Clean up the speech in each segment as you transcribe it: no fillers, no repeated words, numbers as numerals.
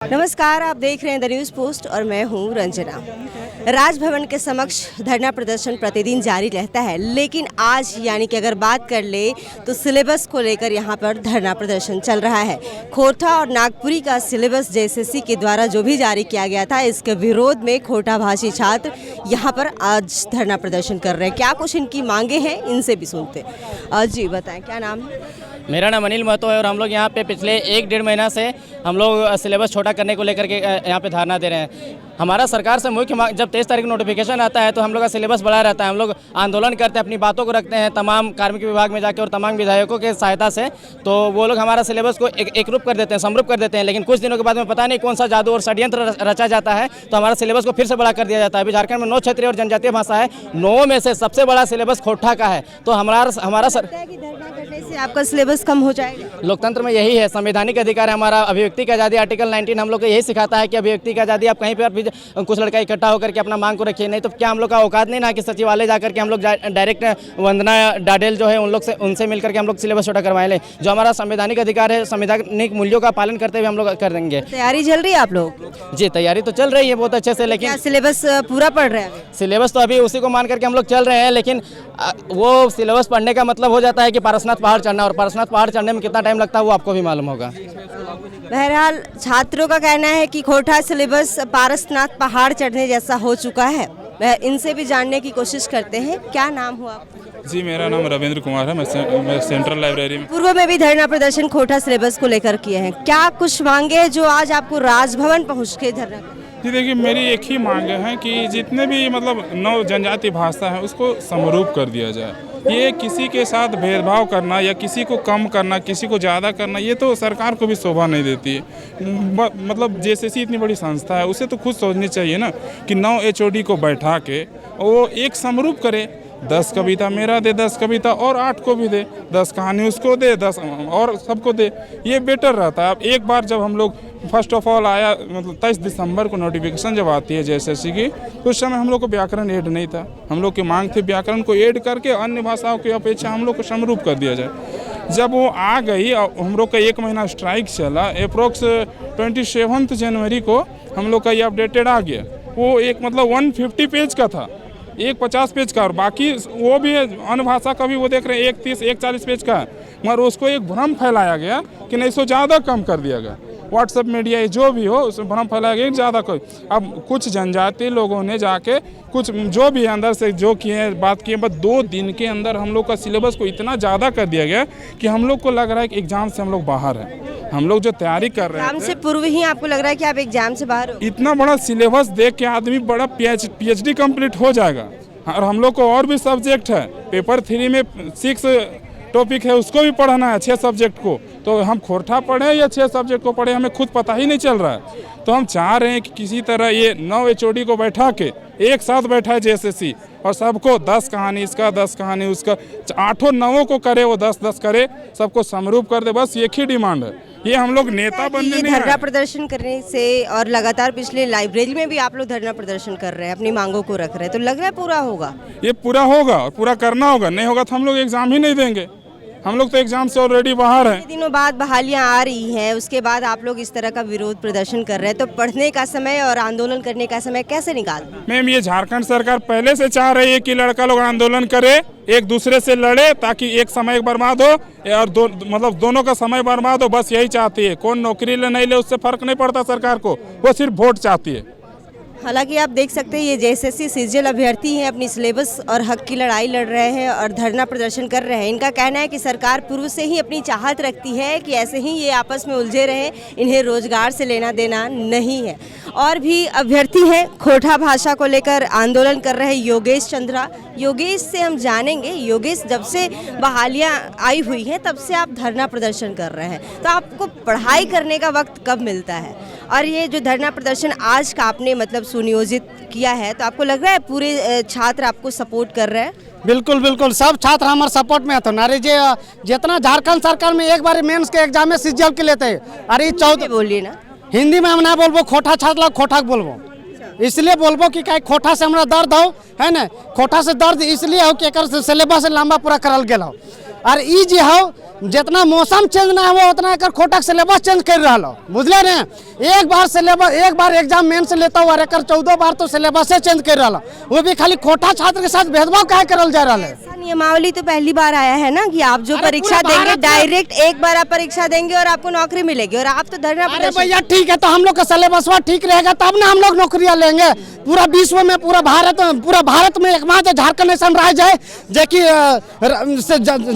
नमस्कार, आप देख रहे हैं द न्यूज़ पोस्ट और मैं हूं रंजना। राजभवन के समक्ष धरना प्रदर्शन प्रतिदिन जारी रहता है, लेकिन आज यानी कि अगर बात कर ले तो सिलेबस को लेकर यहां पर धरना प्रदर्शन चल रहा है। खोरठा और नागपुरी का सिलेबस जेएसएससी के द्वारा जो भी जारी किया गया था, इसके विरोध में खोरठा भाषी छात्र यहां पर आज धरना प्रदर्शन कर रहे हैं। क्या कुछ इनकी मांगे हैं, इनसे भी सुनते हैं। जी बताएं, क्या नाम है? मेरा नाम अनिल महतो है और हम लोग यहाँ पे पिछले 1-1.5 महीना से हम लोग सिलेबस छोटा करने को लेकर के यहाँ पे धरना दे रहे हैं। हमारा सरकार से मुख्य मांग, जब 23 तारीख को नोटिफिकेशन आता है तो हम लोग का सिलेबस बढ़ा रहता है। हम लोग आंदोलन करते हैं, अपनी बातों को रखते हैं तमाम कार्मिक विभाग में जाके और तमाम विधायकों के सहायता से, तो वो लोग हमारा सिलेबस को एक रूप कर देते हैं, समरूप कर देते हैं। लेकिन कुछ दिनों के बाद में पता नहीं कौन सा जादू और षड्यंत्र रचा जाता है, तो हमारा सिलेबस को फिर से बड़ा कर दिया जाता है। अभी झारखंड में 9 क्षेत्रीय और जनजातीय भाषा है, 9 में से सबसे बड़ा सिलेबस खोरठा का है। तो हमारा से आपका सिलेबस कम हो जाएगा। लोकतंत्र में यही है, संवैधानिक अधिकार है हमारा। अभिव्यक्ति की आज़ादी आर्टिकल 19 हम लोग को यही सिखाता है कि अभिव्यक्ति की आज़ादी, आप कहीं पर भी कुछ लड़का इकट्ठा होकर के अपना मांग को रखिए। नहीं तो क्या हम लोग का औकात नहीं ना कि सचिवालय जाकर के हम लोग डायरेक्ट वंदना डाडेल जो है उनसे मिलकर के हम लोग सिलेबस छोटा करवाए लें। जो हमारा संवैधानिक अधिकार है, संवैधानिक मूल्यों का पालन करते हुए हम लोग कर देंगे। तैयारी चल रही है आप लोग? जी, तैयारी तो चल रही है बहुत अच्छे से, लेकिन सिलेबस पूरा पढ़ रहे हैं? सिलेबस तो अभी उसी को मान करके हम लोग चल रहे हैं, लेकिन वो सिलेबस पढ़ने का मतलब हो जाता है कि पारसनाथ पहाड़ चढ़ना, और पारसनाथ पहाड़ चढ़ने में कितना टाइम लगता है वो आपको भी मालूम होगा। बहरहाल छात्रों का कहना है कि खोरठा सिलेबस पारसनाथ पहाड़ चढ़ने जैसा हो चुका है। वह इनसे भी जानने की कोशिश करते हैं। क्या नाम हुआ आपका? जी, मेरा नाम रविंद्र कुमार है। मैं सेंट्रल लाइब्रेरी में पूर्व में भी धरना प्रदर्शन खोरठा सिलेबस को लेकर किए हैं। क्या कुछ मांगे जो आज आपको राजभवन पहुंच के धरना? जी देखिए, मेरी एक ही मांग है कि जितने भी 9 जनजाति भाषा है उसको समरूप कर दिया जाए। ये किसी के साथ भेदभाव करना या किसी को कम करना, किसी को ज़्यादा करना, ये तो सरकार को भी शोभा नहीं देती है। मतलब जेएसएससी इतनी बड़ी संस्था है, उसे तो खुद सोचनी चाहिए ना कि 9 एचओडी को बैठा के वो एक समरूप करे। 10 कविता मेरा दे, 10 कविता और 8 को भी दे, 10 कहानी उसको दे, 10 और सबको दे, ये बेटर रहता है। अब एक बार जब हम लोग फर्स्ट ऑफ ऑल आया, मतलब 23 दिसंबर को नोटिफिकेशन जब आती है जेएसएससी की, तो उस समय हम लोग को व्याकरण ऐड नहीं था। हम लोग की मांग थी व्याकरण को ऐड करके अन्य भाषाओं की अपेक्षा हम लोग को समरूप कर दिया जाए। जब वो आ गई, हम लोग का 1 महीना स्ट्राइक चला, अप्रोक्स 27 जनवरी को हम लोग का ये अपडेटेड आ गया। वो एक मतलब 150 पेज का था, एक 50 पेज का, और बाकी वो भी अन्य भाषा का भी वो देख रहे हैं 130, 140 पेज का है। मगर उसको एक भ्रम फैलाया गया कि नहीं, इसको ज़्यादा कम कर दिया गया। व्हाट्सएप मीडिया जो भी हो, उसमें भ्रम फैलाया गया ज़्यादा कोई। अब कुछ जनजातीय लोगों ने जाके कुछ जो भी अंदर से जो किए बात किए, बस 2 दिन के अंदर हम लोग का सिलेबस को इतना ज़्यादा कर दिया गया कि हम लोग को लग रहा है कि एग्जाम से हम लोग बाहर हैं। हम लोग जो तैयारी कर रहे हैं, एग्जाम से पूर्व ही आपको लग रहा है कि आप एग्जाम से बाहर हो? इतना बड़ा सिलेबस देख के आदमी बड़ा पीएचडी कंप्लीट हो जाएगा। और हम लोग को और भी सब्जेक्ट है, पेपर 3 में 6 टॉपिक है, उसको भी पढ़ना है, 6 सब्जेक्ट को। तो हम खोरठा पढ़े या 6 सब्जेक्ट को पढ़े, हमें खुद पता ही नहीं चल रहा है। तो हम चाह रहे हैं कि किसी तरह ये 9 एचओडी को बैठा के एक साथ बैठा जेएसएससी और सबको 10 कहानी इसका, 10 कहानी उसका, 8-9 को करे, वो 10-10 करे, सबको समरूप कर दे। बस एक ही डिमांड है, ये हम लोग नेता बनने नहीं। धरना प्रदर्शन करने से और लगातार पिछले लाइब्रेरी में भी आप लोग धरना प्रदर्शन कर रहे हैं, अपनी मांगों को रख रहे हैं, तो लग रहा है पूरा होगा? ये पूरा होगा और पूरा करना होगा। नहीं होगा तो हम लोग एग्जाम ही नहीं देंगे। हम लोग तो एग्जाम से ऑलरेडी बाहर हैं। दिनों बाद बहालियां आ रही हैं, उसके बाद आप लोग इस तरह का विरोध प्रदर्शन कर रहे हैं, तो पढ़ने का समय और आंदोलन करने का समय कैसे निकाल? मैम, ये झारखंड सरकार पहले से चाह रही है कि लड़का लोग आंदोलन करे, एक दूसरे से लड़े, ताकि एक समय बर्बाद हो और मतलब दोनों का समय बर्बाद हो। बस यही चाहती है। कौन नौकरी ले नहीं ले उससे फर्क नहीं पड़ता सरकार को, वो सिर्फ वोट चाहती है। हालांकि आप देख सकते हैं ये जेएसएससी सीजीएल अभ्यर्थी हैं, अपनी सिलेबस और हक की लड़ाई लड़ रहे हैं और धरना प्रदर्शन कर रहे हैं। इनका कहना है कि सरकार पूर्व से ही अपनी चाहत रखती है कि ऐसे ही ये आपस में उलझे रहे, इन्हें रोजगार से लेना देना नहीं है। और भी अभ्यर्थी हैं खोरठा भाषा को लेकर आंदोलन कर रहे योगेश चंद्रा। योगेश से हम जानेंगे। योगेश, जब से बहालियाँ आई हुई हैं तब से आप धरना प्रदर्शन कर रहे हैं, तो आपको पढ़ाई करने का वक्त कब मिलता है? और ये जो धरना प्रदर्शन आज का आपने मतलब सुनियोजित किया है, तो आपको लग रहा है पूरे छात्र आपको सपोर्ट कर रहे हैं? बिल्कुल बिल्कुल, सब छात्र हमारे सपोर्ट में है। नारे जितना झारखंड सरकार में एक बार मेंस के एग्जाम में सीजीएल के लेते हैं। अरे 14 बोलिए ना, हिंदी में हम ना बोलबो, खोठा छात्र लोग खोठा बोलबो, इसलिए बोलबो कि कहीं खोठा से हमारा दर्द हो, है ना। खोठा से दर्द इसलिए हो कि एक सिलेबस लंबा पूरा करल गया हो। और ई जे हो जितना मौसम चेंज ना हो उतना एकर खोटा सिलेबस चेंज कर रहा हो, बुझले ने। एक बार सिलेबस, एक बार एग्जाम मेन से लेता हुआ एकर 14 बार तो सिलेबस चेंज कर रहा, वो भी खाली खोटा छात्र के साथ भेदभाव काहे करल जा रहा है। ऐसा नियमावली तो पहली बार आया है ना कि आप जो परीक्षा देंगे डायरेक्ट एक बार आप परीक्षा देंगे और आपको नौकरी मिलेगी, और आप तो धरना अरे प्रदर्शन। भैया ठीक है, तो हम लोग का सिलेबस ठीक रहेगा तब ना हम लोग नौकरियां लेंगे। पूरा विश्व में, पूरा भारत में एकमात्र झारखंड ऐसा राज्य है जो कि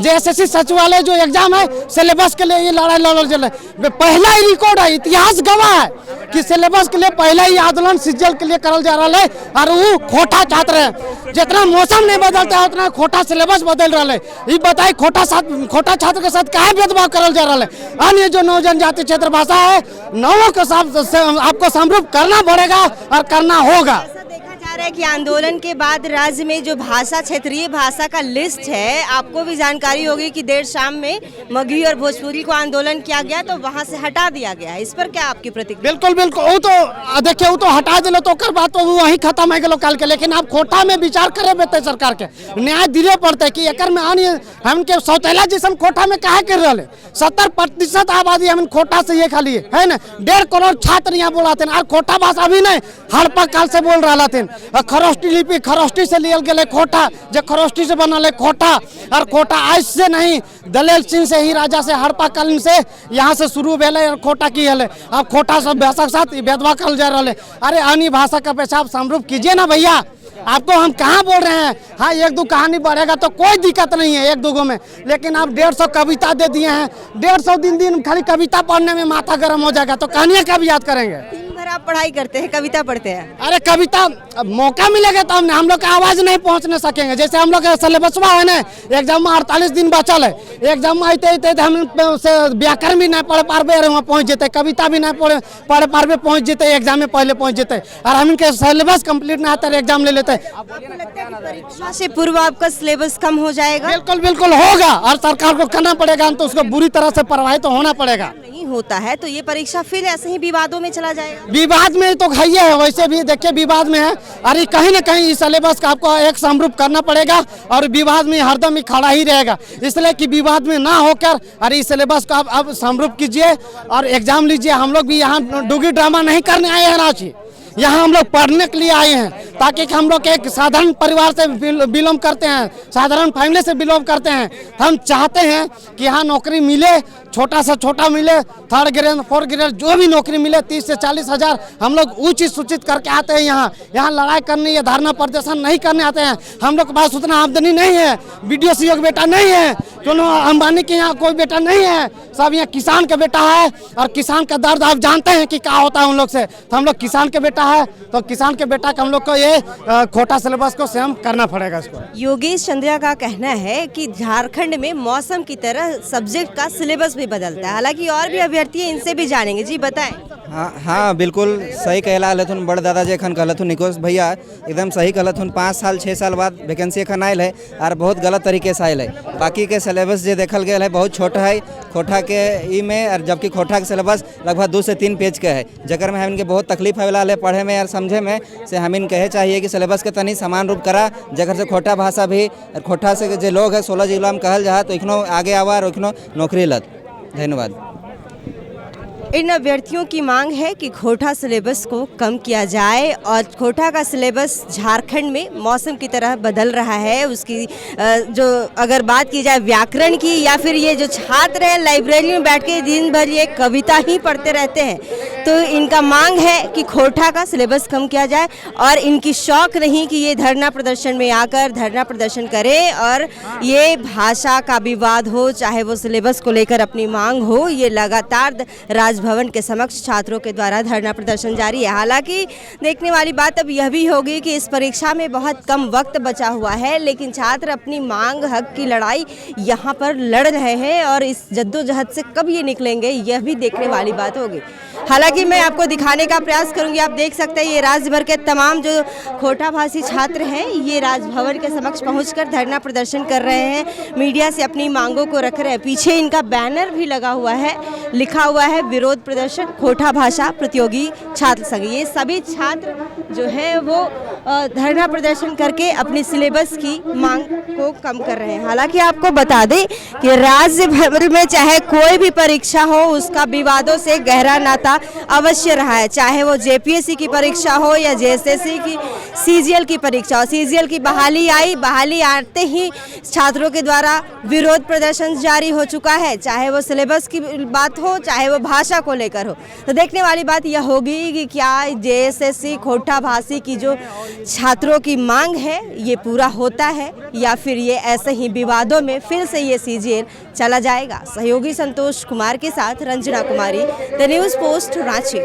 JSSC सचिवालय जो एग्जाम है सिलेबस के लिए ये लड़ाई लड़ चल रहा है। पहला ही रिकॉर्ड है, इतिहास गवाह है कि सिलेबस के लिए पहला ही आंदोलन सीजीएल के लिए करल जा रहा है, और वो खोटा छात्र है। जितना मौसम नहीं बदलता है उतना खोटा सिलेबस बदल रहा है। ये बताइए खोटा छात्र के साथ काहे भेदभाव करल जा रहा है। अन्य जो नौ जनजाति क्षेत्र भाषा है, नौों के साथ आपको समरूप करना पड़ेगा और करना होगा। ऐसा देखा जा रहा है कि आंदोलन के बाद राज्य में जो भाषा, क्षेत्रीय भाषा का लिस्ट है, आपको भी जानकारी होगी कि देर शाम में मगही और भोजपुरी को आंदोलन किया गया तो वहां से हटा दिया गया। इस पर क्या आपकी प्रतिक्रिया? बिल्कुल बिल्कुल, वो तो देखिए वो तो हटा दिलो तो कर बात तो वही खत्म है गलो काल के। लेकिन आप खोटा में विचार करे बेते सरकार के न्याय दिले पड़ते कि एकर में हम के सौतेला जैसन खोटा में काहे कर रहे। 70% आबादी हम खोटा से ये खाली है ना। 1.5 करोड़ छात्र यहाँ बोलाते और खोटा भाषा अभी नहीं हड़प्पा काल से बोल रहा थे। खरोष्टी लिपि खरोष्टी से लियल गए खोटा, जो खरोष्टी से बनल है खोटा, और खोटा आज से नहीं दलेल सिंह से ही राजा से हड़प्पा कालीन से यहाँ से शुरू भेले और खोटा की है। अब खोटा सब भाषा के साथ भेदभाव करल जा रहा है। अरे अन्य भाषा का पेशाब समरूप कीजिए ना भैया। आपको हम कहाँ बोल रहे हैं, हाँ 1-2 कहानी बढ़ेगा तो कोई दिक्कत नहीं है 1-2 में, लेकिन आप 150 कविता दे दिए हैं। 150 दिन खाली कविता पढ़ने में माथा गर्म हो जाएगा तो कहानियाँ कब याद करेंगे। दिन भर आप पढ़ाई करते हैं, कविता पढ़ते हैं? अरे कविता मौका मिलेगा तो हम लोग का आवाज नहीं पहुंचने सकेंगे। जैसे हम लोग का सिलेबसवा है ना, एग्जाम में 48 दिन बचल है। एग्जाम में आते हम व्याकरण भी नहीं पढ़ पारबे और वहाँ पहुँच जेते, कविता भी नहीं पढ़ पारबे पहुँच जेते, एग्जाम में पहले पहुँच जेते, और हम इनके सिलेबस कंप्लीट नहीं आता एग्जाम ले लेते। आपको लगता है कि परीक्षा से पूर्व आपका सिलेबस कम हो जाएगा? बिल्कुल बिल्कुल होगा, और सरकार को करना पड़ेगा, तो उसको बुरी तरह से प्रभावित होना पड़ेगा। नहीं होता है तो ये परीक्षा फिर ऐसे ही विवादों में चला जाएगा। विवाद में तो है, वैसे भी देखिए विवाद में है। अरे कहीं ना कहीं इस सिलेबस का आपको एक समरूप करना पड़ेगा, और विवाद में हरदम ही खड़ा ही रहेगा। इसलिए कि विवाद में ना होकर अरे इस सिलेबस को आप समरूप कीजिए और एग्जाम लीजिए। हम लोग भी यहाँ डुगी ड्रामा नहीं करने आए हैं रांची, यहाँ हम लोग पढ़ने के लिए आए हैं, ताकि हम लोग एक साधारण परिवार से बिलोंग करते हैं, साधारण फैमिली से बिलोंग करते हैं। हम चाहते हैं कि यहाँ नौकरी मिले, छोटा से छोटा मिले, 3rd ग्रेड 4th ग्रेड जो भी नौकरी मिले, 30 से 40 हज़ार हम लोग उचित सूचित करके आते हैं। यहाँ लड़ाई करने या धरना प्रदर्शन नहीं करने आते हैं। हम लोग के पास उतना आमदनी नहीं है, BDO का बेटा नहीं है, दोनों अंबानी के यहाँ कोई बेटा नहीं है, सब यहाँ किसान का बेटा है। और किसान का दर्द आप जानते हैं कि क्या होता है उन लोग से, तो हम लोग किसान के बेटा है, तो किसान के बेटा का हम लोग को ये खोटा सिलेबस को स्वयं करना पड़ेगा। इसको योगेश चंद्रा का कहना है कि झारखंड में मौसम की तरह सब्जेक्ट का सिलेबस भी बदलता है। हालांकि और भी अभ्यर्थी हैं, इनसे भी जानेंगे। जी बताएं। हाँ बिल्कुल सही कहला हलथुन बड़ दादा जी एखन कहलथुन निकोष भैया एकदम सही कहलथुन। 5 साल 6 साल बाद वैकेंसी एखन आयल है और बहुत गलत तरीके से आयल है। बाकी के सिलेबस जो देखल गया है बहुत छोटा है खोटा के ई में, और जबकि खोटा के सिलेबस लगभग 2 से 3 पेज के है, जकर में हम इनके बहुत तकलीफ है है पढ़े में और समझे में। से हम इन कहे चाहिए कि सिलेबस के तनी समान रूप करा, जगह से खोटा भाषा भी खोटा से जो लोग है 16 जिला में कहल जा तो इखनो आगे आवा और इखनो नौकरी लत। धन्यवाद। इन अभ्यर्थियों की मांग है कि खोटा सिलेबस को कम किया जाए, और खोटा का सिलेबस झारखंड में मौसम की तरह बदल रहा है। उसकी जो अगर बात की जाए व्याकरण की, या फिर ये जो छात्र हैं लाइब्रेरी में बैठ के दिन भर ये कविता ही पढ़ते रहते हैं, तो इनका मांग है कि खोटा का सिलेबस कम किया जाए। और इनकी शौक नहीं कि ये धरना प्रदर्शन में आकर धरना प्रदर्शन करें और ये भाषा का विवाद हो, चाहे वो सिलेबस को लेकर अपनी मांग हो। ये लगातार राजभवन के समक्ष छात्रों के द्वारा धरना प्रदर्शन जारी है। हालांकि देखने वाली बात अब यह भी होगी कि इस परीक्षा में बहुत कम वक्त बचा हुआ है, लेकिन छात्र अपनी मांग, हक की लड़ाई यहाँ पर लड़ रहे हैं, और इस जद्दोजहद से कब ये निकलेंगे यह भी देखने वाली बात होगी। हालांकि कि मैं आपको दिखाने का प्रयास करूंगी। आप देख सकते हैं ये राज्य भर के तमाम जो कोटाभासी छात्र हैं ये राजभवन के समक्ष पहुंचकर धरना प्रदर्शन कर रहे हैं, मीडिया से अपनी मांगों को रख रहे हैं। पीछे इनका बैनर भी लगा हुआ है, लिखा हुआ है विरोध प्रदर्शन कोटा भाषा प्रतियोगी छात्र संघ। ये सभी छात्र जो है वो धरना प्रदर्शन करके अपनी सिलेबस की मांग को कम कर रहे हैं। हालांकि आपको बता दें कि राज्य भर में चाहे कोई भी परीक्षा हो उसका विवादों से गहरा नाता अवश्य रहा है, चाहे वो जेपीएससी की परीक्षा हो या जेएसएससी की, सीजीएल की परीक्षा हो। सीजीएल की बहाली आई, बहाली आते ही छात्रों के द्वारा विरोध प्रदर्शन जारी हो चुका है, चाहे वो सिलेबस की बात हो चाहे वो भाषा को लेकर हो। तो देखने वाली बात यह होगी कि क्या जेएसएससी कोटाभासी की जो छात्रों की मांग है ये पूरा होता है या फिर ये ऐसे ही विवादों में फिर से ये सीजीएल चला जाएगा। सहयोगी संतोष कुमार के साथ रंजना कुमारी, द न्यूज़ पोस्ट, रांची।